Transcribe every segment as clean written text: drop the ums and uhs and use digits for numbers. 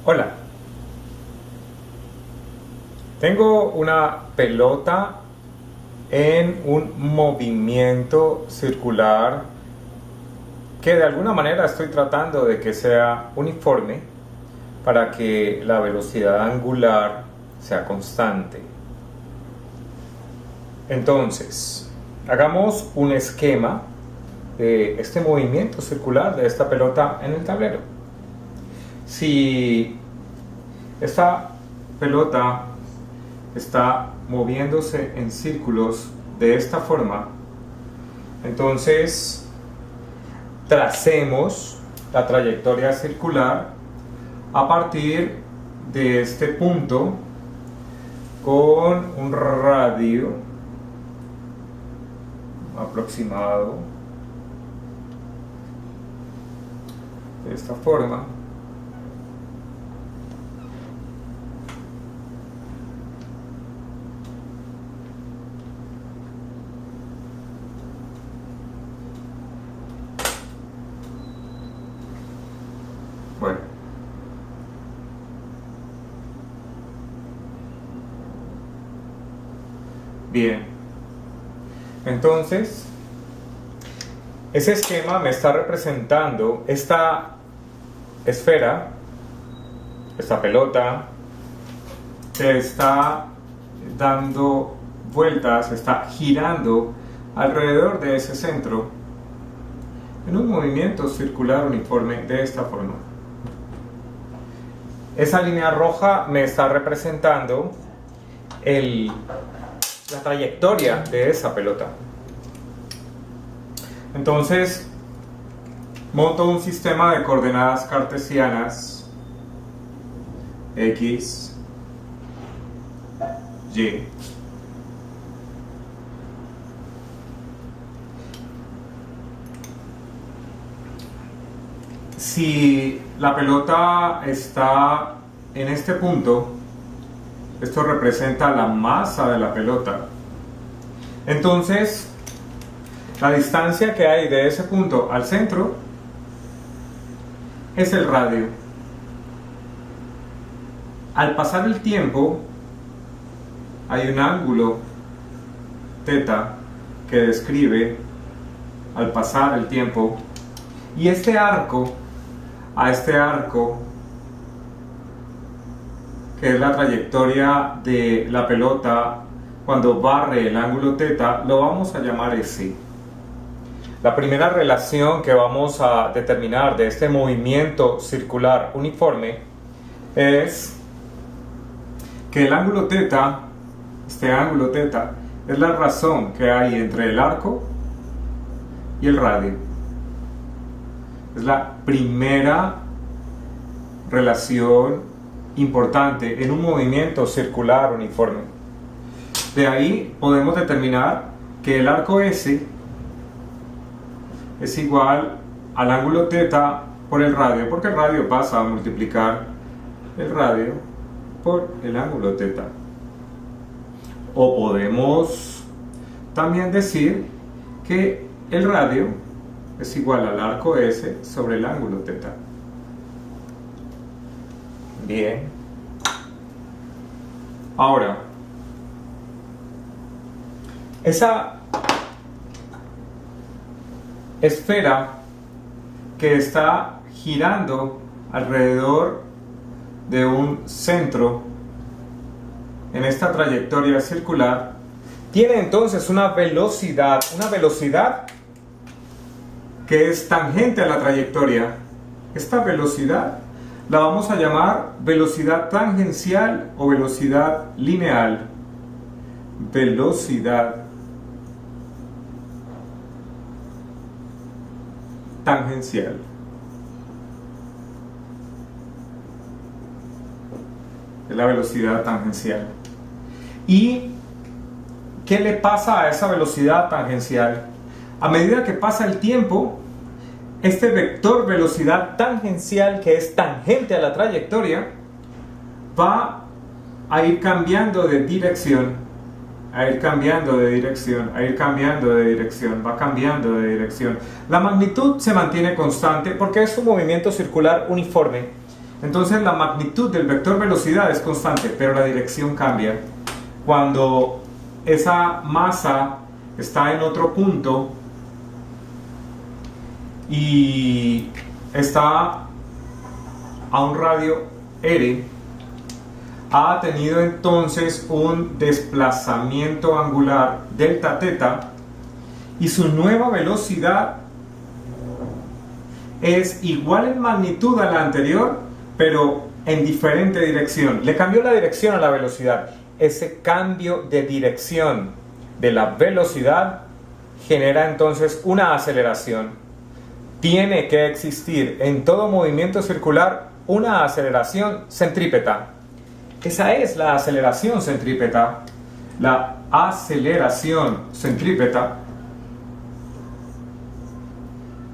Hola, tengo una pelota en un movimiento circular que de alguna manera estoy tratando de que sea uniforme para que la velocidad angular sea constante. Entonces, hagamos un esquema de este movimiento circular de esta pelota en el tablero. Si esta pelota está moviéndose en círculos de esta forma, entonces tracemos la trayectoria circular a partir de este punto con un radio aproximado de esta forma. Bueno, bien, entonces ese esquema me está representando esta esfera, esta pelota que está dando vueltas, está girando alrededor de ese centro en un movimiento circular uniforme de esta forma. Esa línea roja me está representando la trayectoria de esa pelota. Entonces, monto un sistema de coordenadas cartesianas X, Y. Si la pelota está en este punto, esto representa la masa de la pelota. Entonces, la distancia que hay de ese punto al centro es el radio. Al pasar el tiempo, hay un ángulo θ que describe al pasar el tiempo, y este arco que es la trayectoria de la pelota cuando barre el ángulo θ, lo vamos a llamar S. La primera relación que vamos a determinar de este movimiento circular uniforme es que el ángulo θ, este ángulo θ, es la razón que hay entre el arco y el radio. Es la primera relación importante en un movimiento circular uniforme. De ahí podemos determinar que el arco S es igual al ángulo θ por el radio, porque el radio pasa a multiplicar el radio por el ángulo θ. O podemos también decir que el radio es igual al arco S sobre el ángulo θ. Bien. Ahora, esa esfera que está girando alrededor de un centro en esta trayectoria circular tiene entonces una velocidad que es tangente a la trayectoria. Esta velocidad la vamos a llamar velocidad tangencial o velocidad lineal. Velocidad tangencial. Es la velocidad tangencial. ¿Y qué le pasa a esa velocidad tangencial? A medida que pasa el tiempo, este vector velocidad tangencial, que es tangente a la trayectoria, va a ir cambiando de dirección, va cambiando de dirección. La magnitud se mantiene constante porque es un movimiento circular uniforme. Entonces la magnitud del vector velocidad es constante, pero la dirección cambia. Cuando esa masa está en otro punto y está a un radio r, ha tenido entonces un desplazamiento angular delta teta y su nueva velocidad es igual en magnitud a la anterior, pero en diferente dirección. Le cambió la dirección a la velocidad. Ese cambio de dirección de la velocidad genera entonces una aceleración. Tiene que existir en todo movimiento circular una aceleración centrípeta. Esa es la aceleración centrípeta. La aceleración centrípeta,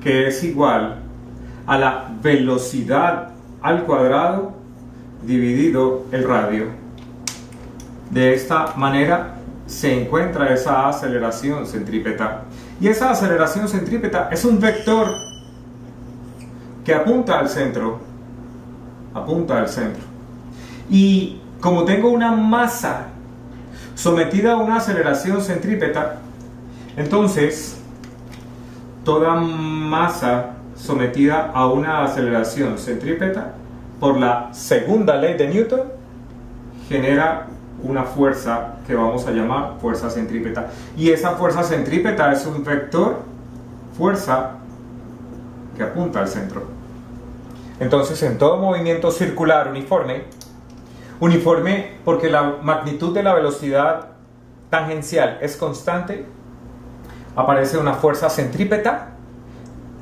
que es igual a la velocidad al cuadrado dividido el radio. De esta manera se encuentra esa aceleración centrípeta. Y esa aceleración centrípeta es un vector que apunta al centro. Apunta al centro. Y como tengo una masa sometida a una aceleración centrípeta, entonces toda masa sometida a una aceleración centrípeta, por la segunda ley de Newton, genera una fuerza que vamos a llamar fuerza centrípeta. Y esa fuerza centrípeta es un vector fuerza que apunta al centro. Entonces, en todo movimiento circular uniforme porque la magnitud de la velocidad tangencial es constante, aparece una fuerza centrípeta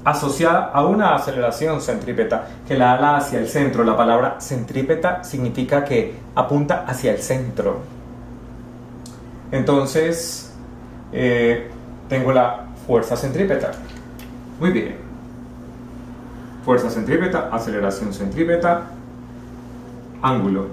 asociada a una aceleración centrípeta que la ala hacia el centro. La palabra centrípeta significa que apunta hacia el centro. Entonces, tengo la fuerza centrípeta. Muy bien. Fuerza centrípeta, aceleración centrípeta, ángulo.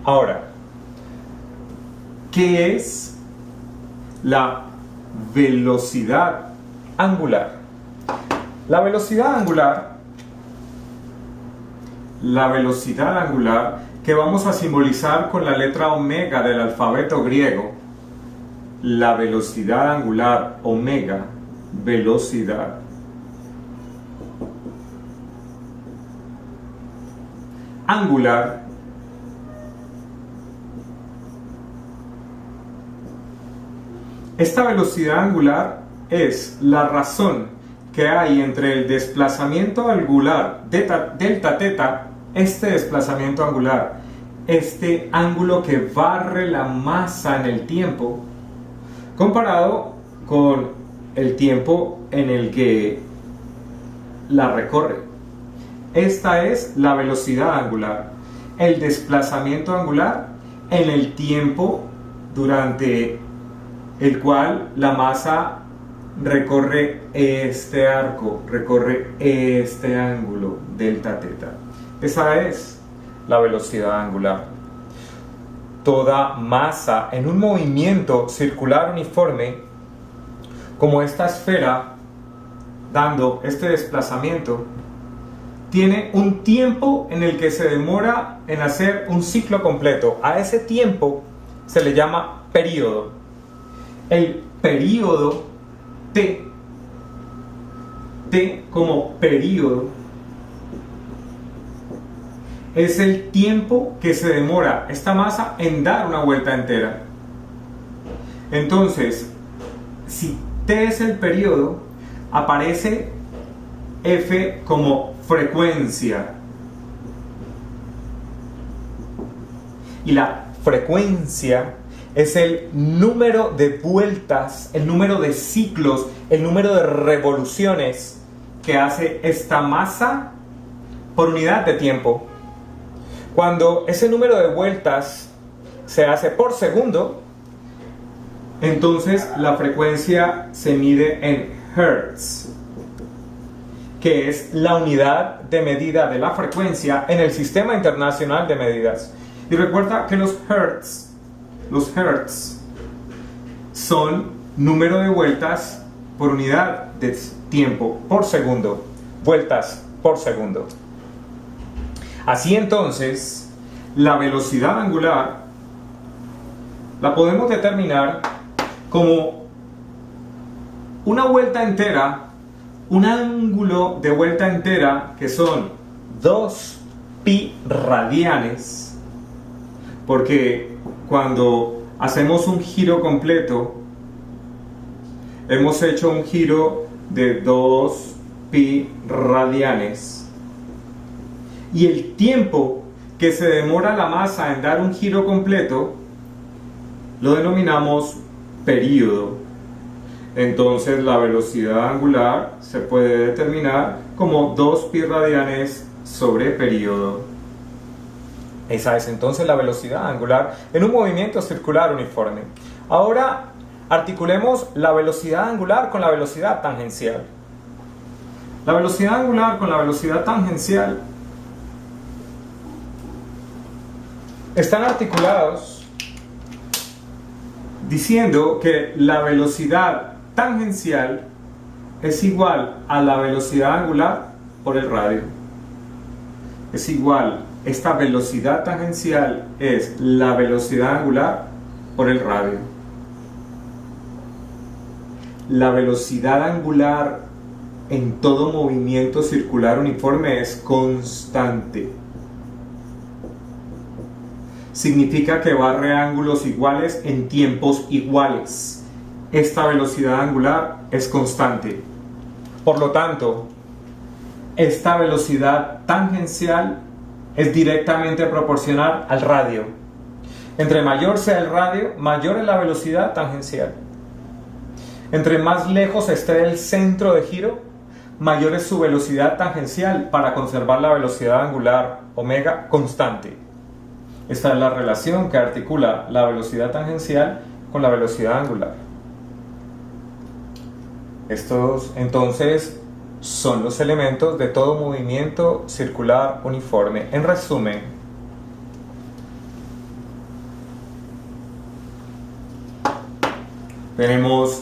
Ahora, ¿qué es la velocidad angular? La velocidad angular que vamos a simbolizar con la letra omega del alfabeto griego, la velocidad angular, omega, velocidad. Angular esta velocidad angular es la razón que hay entre el desplazamiento angular delta teta, este desplazamiento angular, este ángulo que barre la masa en el tiempo, comparado con el tiempo en el que la recorre. Esta es la velocidad angular, el desplazamiento angular en el tiempo durante el cual la masa recorre este arco, recorre este ángulo, delta teta. Esa es la velocidad angular. Toda masa en un movimiento circular uniforme, como esta esfera, dando este desplazamiento, tiene un tiempo en el que se demora en hacer un ciclo completo. A ese tiempo se le llama período. El período T como período es el tiempo que se demora esta masa en dar una vuelta entera. Entonces, si T es el período, aparece F como frecuencia. Y la frecuencia es el número de vueltas, el número de ciclos, el número de revoluciones que hace esta masa por unidad de tiempo. Cuando ese número de vueltas se hace por segundo, entonces la frecuencia se mide en hertz, que es la unidad de medida de la frecuencia en el Sistema Internacional de Medidas. Y recuerda que los hertz son número de vueltas por unidad de tiempo, por segundo, vueltas por segundo. Así entonces, la velocidad angular la podemos determinar como una vuelta entera, un ángulo de vuelta entera que son 2 pi radianes, porque cuando hacemos un giro completo, hemos hecho un giro de 2 pi radianes, y el tiempo que se demora la masa en dar un giro completo lo denominamos período. Entonces la velocidad angular se puede determinar como 2 pi radianes sobre período. Esa es entonces la velocidad angular en un movimiento circular uniforme. Ahora articulemos la velocidad angular con la velocidad tangencial. La velocidad angular con la velocidad tangencial están articulados diciendo que la velocidad tangencial es igual a la velocidad angular por el radio. Es igual, esta velocidad tangencial es la velocidad angular por el radio. La velocidad angular en todo movimiento circular uniforme es constante. Significa que barre ángulos iguales en tiempos iguales. Esta velocidad angular es constante. Por lo tanto, esta velocidad tangencial es directamente proporcional al radio. Entre mayor sea el radio, mayor es la velocidad tangencial. Entre más lejos esté el centro de giro, mayor es su velocidad tangencial para conservar la velocidad angular omega constante. Esta es la relación que articula la velocidad tangencial con la velocidad angular. Estos entonces son los elementos de todo movimiento circular uniforme. En resumen, tenemos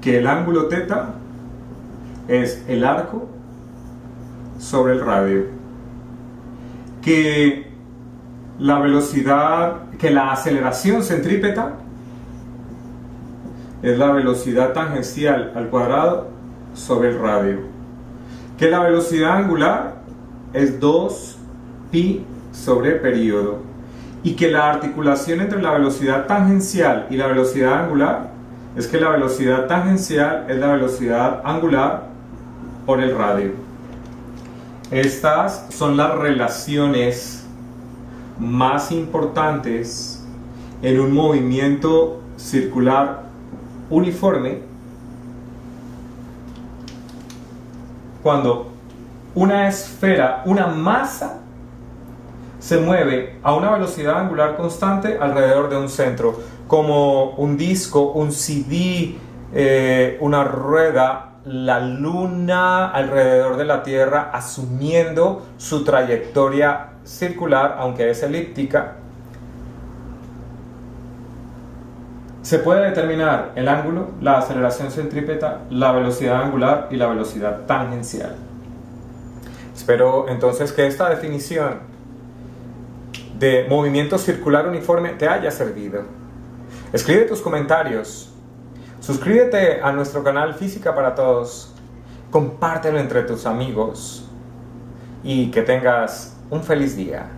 que el ángulo θ es el arco sobre el radio, que la aceleración centrípeta es la velocidad tangencial al cuadrado sobre el radio, que la velocidad angular es 2 pi sobre período, y que la articulación entre la velocidad tangencial y la velocidad angular es que la velocidad tangencial es la velocidad angular por el radio. Estas son las relaciones más importantes en un movimiento circular uniforme cuando una esfera, una masa, se mueve a una velocidad angular constante alrededor de un centro, como un disco, un CD, una rueda, la luna alrededor de la Tierra, asumiendo su trayectoria circular, aunque es elíptica. Se puede determinar el ángulo, la aceleración centrípeta, la velocidad angular y la velocidad tangencial. Espero entonces que esta definición de movimiento circular uniforme te haya servido. Escribe tus comentarios, suscríbete a nuestro canal Física para Todos, compártelo entre tus amigos y que tengas un feliz día.